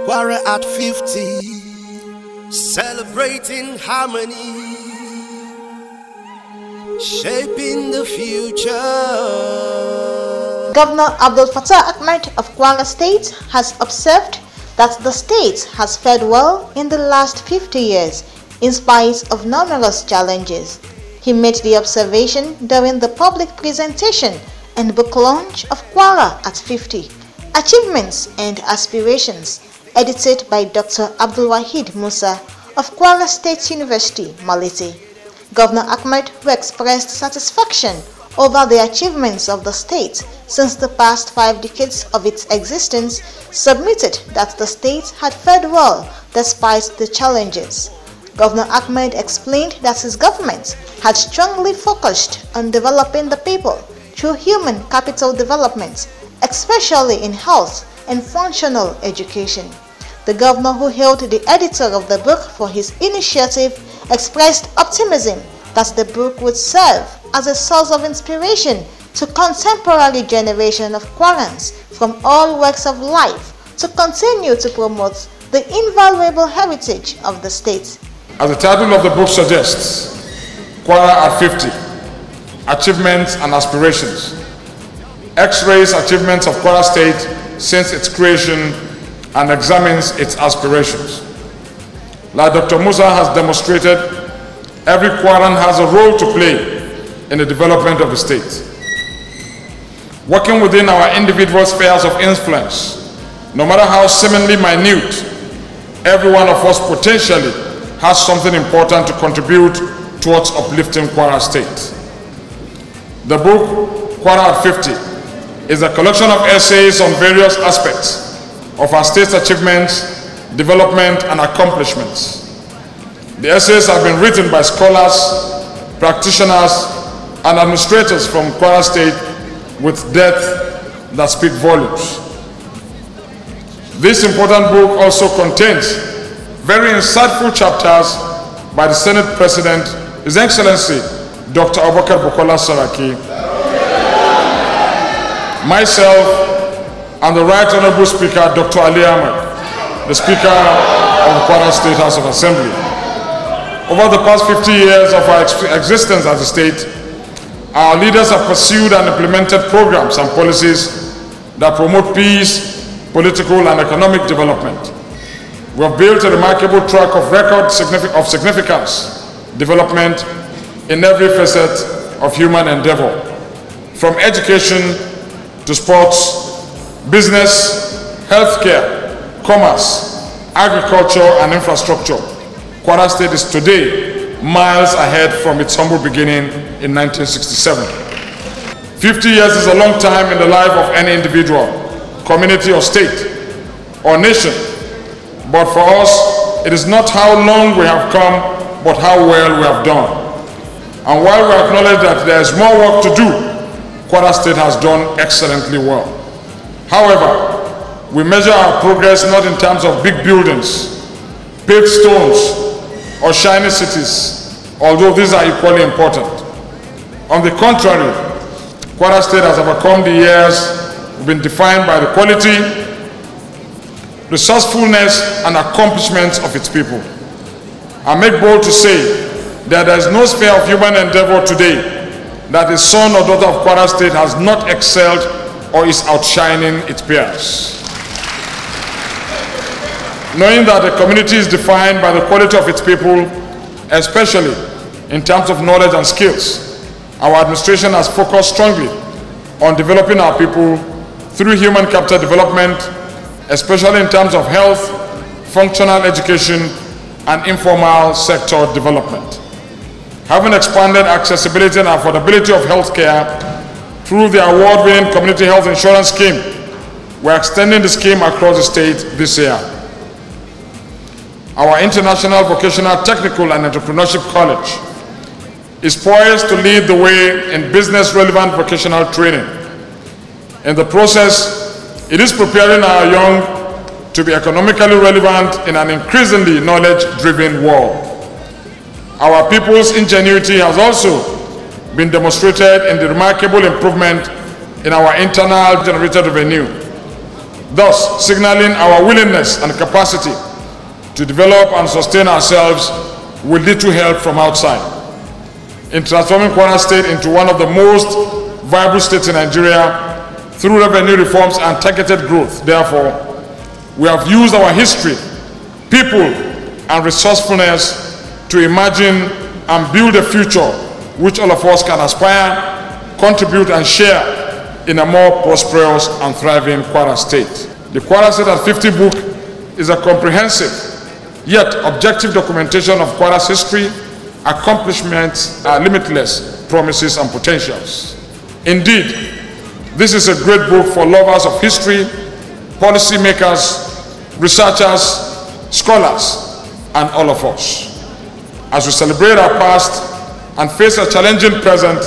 Kwara at 50, celebrating harmony, shaping the future. Governor Abdulwaheed of Kwara State has observed that the state has fared well in the last 50 years in spite of numerous challenges. He made the observation during the public presentation and book launch of Kwara at 50, Achievements and Aspirations, edited by Dr. Abdulwaheed Musa of Kwara State University, Malete. Governor Ahmed, who expressed satisfaction over the achievements of the state since the past 5 decades of its existence, submitted that the state had fared well despite the challenges. Governor Ahmed explained that his government had strongly focused on developing the people through human capital development, especially in health and functional education. The governor, who hailed the editor of the book for his initiative, expressed optimism that the book would serve as a source of inspiration to contemporary generation of Kwarans from all walks of life to continue to promote the invaluable heritage of the state. As the title of the book suggests, Kwara at 50, Achievements and Aspirations, X-rays achievements of Kwara State since its creation and examines its aspirations. Like Dr. Musa has demonstrated, every Kwaran has a role to play in the development of the state. Working within our individual spheres of influence, no matter how seemingly minute, every one of us potentially has something important to contribute towards uplifting Kwara State. The book, Kwara at 50, is a collection of essays on various aspects of our state's achievements, development, and accomplishments. The essays have been written by scholars, practitioners, and administrators from Kwara State with depth that speak volumes. This important book also contains very insightful chapters by the Senate President, His Excellency Dr. Abubakar Bukola Saraki, myself, and the Right Honorable Speaker, Dr. Ali Ahmed, the Speaker of the Kwara State House of Assembly. Over the past 50 years of our existence as a state, our leaders have pursued and implemented programs and policies that promote peace, political and economic development. We have built a remarkable track of record of significance, development in every facet of human endeavor, from education to sports, business, healthcare, commerce, agriculture, and infrastructure. Kwara State is today miles ahead from its humble beginning in 1967. 50 years is a long time in the life of any individual, community or state, or nation. But for us, it is not how long we have come, but how well we have done. And while we acknowledge that there is more work to do, Kwara State has done excellently well. However, we measure our progress not in terms of big buildings, paved stones, or shiny cities, although these are equally important. On the contrary, Kwara State has overcome the years been defined by the quality, resourcefulness, and accomplishments of its people. I make bold to say that there is no sphere of human endeavor today that a son or daughter of Kwara State has not excelled or is outshining its peers. Knowing that the community is defined by the quality of its people, especially in terms of knowledge and skills, our administration has focused strongly on developing our people through human capital development, especially in terms of health, functional education, and informal sector development. Having expanded accessibility and affordability of healthcare through the award-winning Community Health Insurance Scheme, we're extending the scheme across the state this year. Our International Vocational Technical and Entrepreneurship College is poised to lead the way in business-relevant vocational training. In the process, it is preparing our young to be economically relevant in an increasingly knowledge-driven world. Our people's ingenuity has also been demonstrated in the remarkable improvement in our internal generated revenue, thus signaling our willingness and capacity to develop and sustain ourselves with little help from outside. In transforming Kwara State into one of the most viable states in Nigeria through revenue reforms and targeted growth, therefore, we have used our history, people, and resourcefulness to imagine and build a future which all of us can aspire, contribute, and share in a more prosperous and thriving Kwara State. The Kwara State at 50 book is a comprehensive yet objective documentation of Kwara's history, accomplishments, limitless promises and potentials. Indeed, this is a great book for lovers of history, policymakers, researchers, scholars, and all of us. As we celebrate our past and face a challenging present,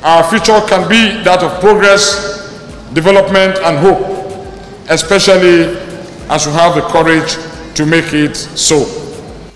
our future can be that of progress, development, and hope, especially as we have the courage to make it so.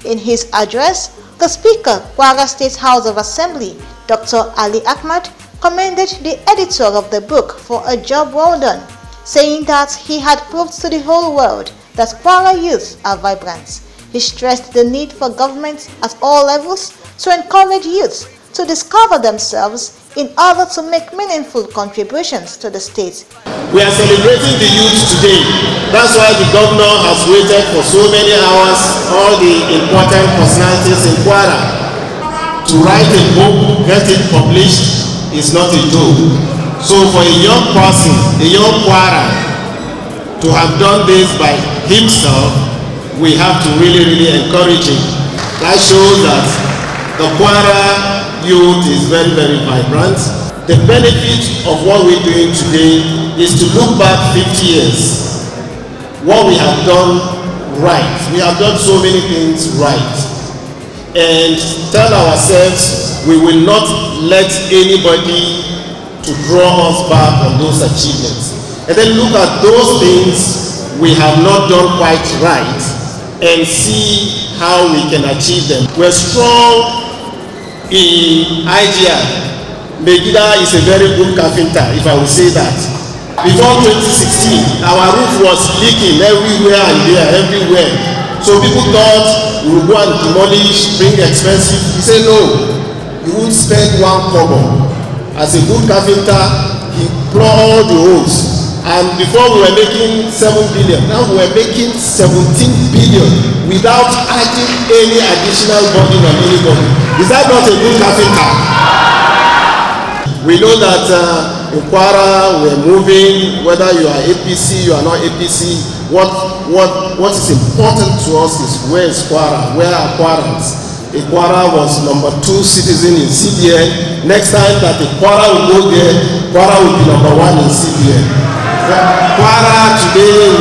In his address, the Speaker, Kwara State House of Assembly, Dr. Ali Ahmad, commended the editor of the book for a job well done, saying that he had proved to the whole world that Kwara youth are vibrant. He stressed the need for government at all levels to encourage youth to discover themselves in order to make meaningful contributions to the state. We are celebrating the youth today. That's why the governor has waited for so many hours, all the important personalities in Kwara. To write a book, get it published, is not a joke. So for a young person, a young Kwara, to have done this by himself, we have to really encourage him. That shows that the Kwara youth is very vibrant. The benefit of what we're doing today is to look back 50 years. What we have done right. We have done so many things right. And tell ourselves we will not let anybody to draw us back on those achievements. And then look at those things we have not done quite right and see how we can achieve them. We're strong in idea. Megida is a very good carpenter, if I will say that. Before 2016, our roof was leaking everywhere and there, everywhere. So people thought we would go and demolish, bring expensive. He said no, you won't spend one kobo. As a good carpenter, he plowed all the holes. And before we were making 7 billion, now we are making 17 billion without adding any additional burden on anybody. Is that not a good carpenter? We know that in Kwara we're moving, whether you are APC, you are not APC. What is important to us is where is Kwara? Where are Kwarans? Kwara was number 2 citizen in CBN. Next time that Kwara will go there, Kwara will be number 1 in CBN. Kwara today,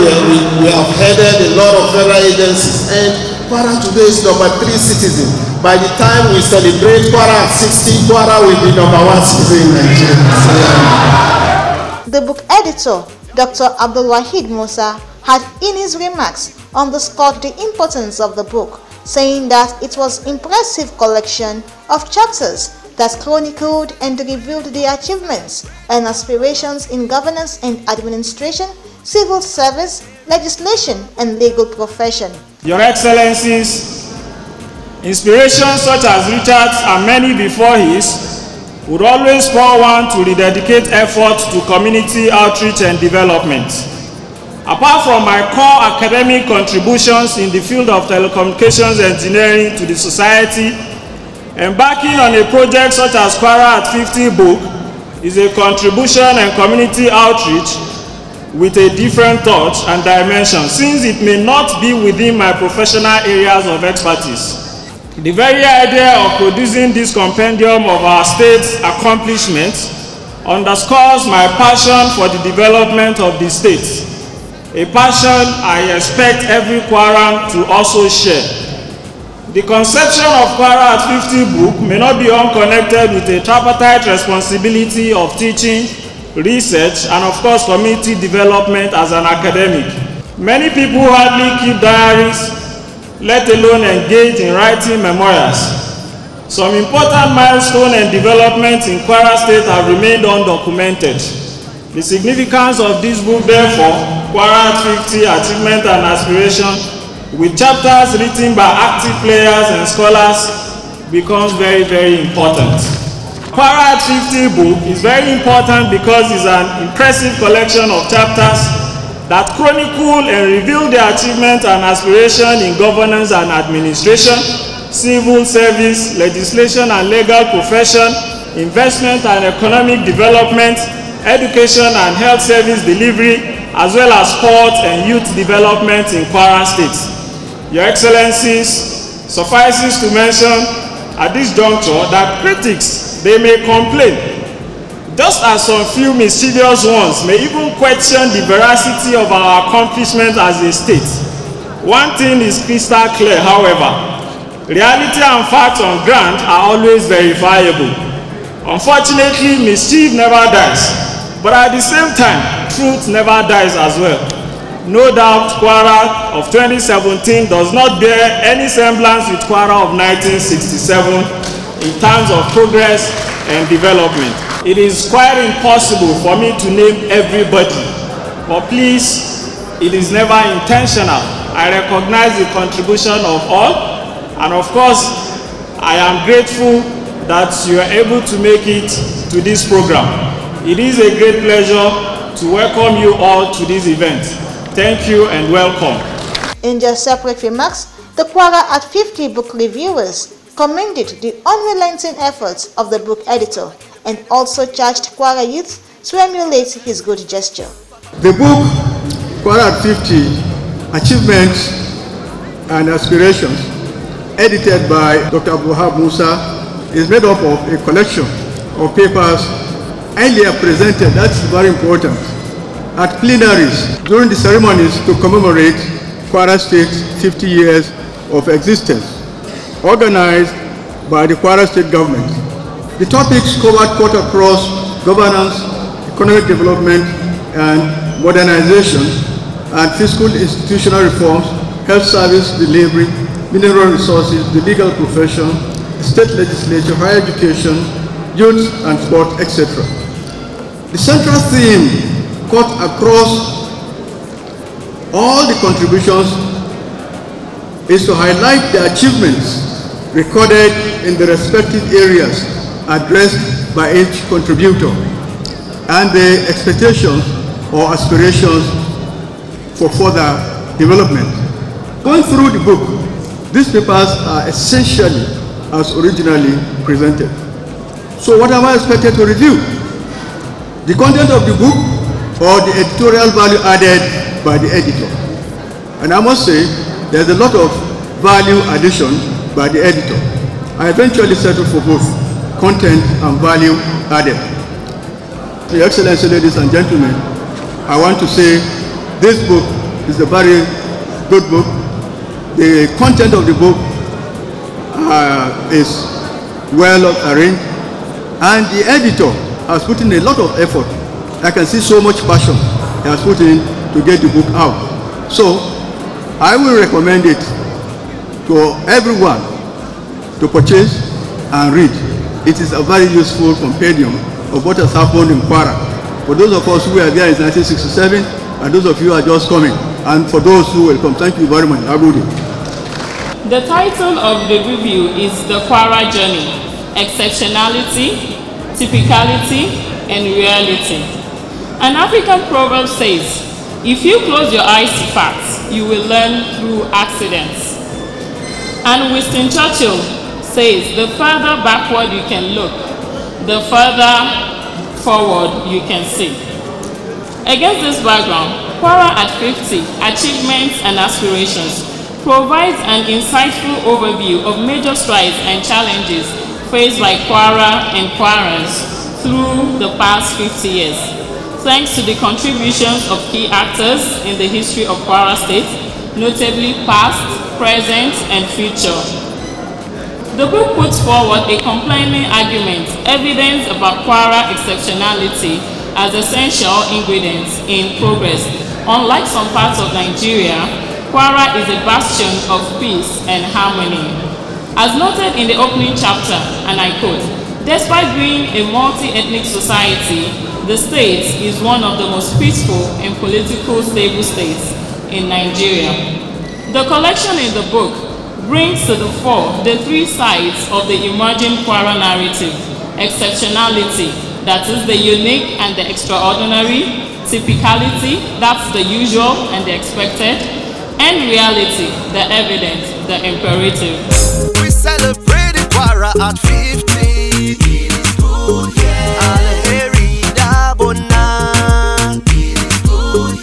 we have headed a lot of federal agencies, and Kwara today is number 3 citizen. By the time we celebrate Kwara at 60, Kwara will be number 1 citizen in Nigeria. The book editor, Dr. Abdulwaheed Musa, had in his remarks underscored the importance of the book, saying that it was an impressive collection of chapters that chronicled and revealed the achievements and aspirations in governance and administration, civil service, legislation, and legal profession. Your Excellencies, inspirations such as Richard's and many before his would always spur one to rededicate effort to community outreach and development. Apart from my core academic contributions in the field of telecommunications engineering to the society, embarking on a project such as Kwara at 50 book is a contribution and community outreach with a different touch and dimension, since it may not be within my professional areas of expertise. The very idea of producing this compendium of our state's accomplishments underscores my passion for the development of the state, a passion I expect every Kwaran to also share. The conception of Kwara at 50 book may not be unconnected with a tripartite responsibility of teaching, research, and of course community development as an academic. Many people hardly keep diaries, let alone engage in writing memorials. Some important milestones and developments in Kwara State have remained undocumented. The significance of this book, therefore, Kwara at 50, Achievement and Aspiration, with chapters written by active players and scholars, becomes very, very important. Kwara at 50 book is very important because it's an impressive collection of chapters that chronicle and reveal the achievement and aspiration in governance and administration, civil service, legislation and legal profession, investment and economic development, education and health service delivery, as well as sport and youth development in Kwara State. Your Excellencies, suffices to mention at this juncture that critics, they may complain, just as some few mischievous ones may even question the veracity of our accomplishments as a state. One thing is crystal clear, however, reality and facts on ground are always verifiable. Unfortunately, mischief never dies, but at the same time, truth never dies as well. No doubt, Kwara of 2017 does not bear any semblance with Kwara of 1967 in terms of progress and development. It is quite impossible for me to name everybody, but please, it is never intentional. I recognize the contribution of all, and of course, I am grateful that you are able to make it to this program. It is a great pleasure to welcome you all to this event. Thank you and welcome. In their separate remarks, the Kwara at 50 book reviewers commended the unrelenting efforts of the book editor and also charged Kwara youth to emulate his good gesture. The book Kwara at 50, Achievements and Aspirations, edited by Dr. Abdulwaheed Musa, is made up of a collection of papers earlier presented, that's very important, at plenaries during the ceremonies to commemorate Kwara State's 50 years of existence, organized by the Kwara State government. The topics covered cut across governance, economic development and modernization, and fiscal institutional reforms, health service delivery, mineral resources, the legal profession, the state legislature, higher education, youth and sport, etc. The central theme cut across all the contributions is to highlight the achievements recorded in the respective areas addressed by each contributor and the expectations or aspirations for further development. Going through the book, these papers are essentially as originally presented. So what am I expected to review? The content of the book or the editorial value added by the editor? And I must say, there's a lot of value addition by the editor. I eventually settled for both content and value added. Your Excellency, ladies and gentlemen, I want to say this book is a very good book. The content of the book is well arranged, and the editor has put in a lot of effort. I can see so much passion he has put in to get the book out. So I will recommend it to everyone to purchase and read. It is a very useful compendium of what has happened in Kwara. For those of us who were there in 1967, and those of you who are just coming, and for those who will come, thank you very much. The title of the review is The Kwara Journey: Exceptionality, Typicality, and Reality. An African proverb says, if you close your eyes to facts, you will learn through accidents. And Winston Churchill says, the further backward you can look, the further forward you can see. Against this background, Kwara at 50, Achievements and Aspirations provides an insightful overview of major strides and challenges faced by Kwara and Kwarans through the past 50 years. Thanks to the contributions of key actors in the history of Kwara State, notably past, present, and future. The book puts forward a compelling argument, evidence about Kwara exceptionality as essential ingredients in progress. Unlike some parts of Nigeria, Kwara is a bastion of peace and harmony. As noted in the opening chapter, and I quote, Despite being a multi-ethnic society, the state is one of the most peaceful and politically stable states in Nigeria. The collection in the book brings to the fore the three sides of the emerging Kwara narrative: exceptionality, that is the unique and the extraordinary; typicality, that's the usual and the expected; and reality, the evident, the imperative. We celebrated Kwara at 50. It is good, yeah. It is good,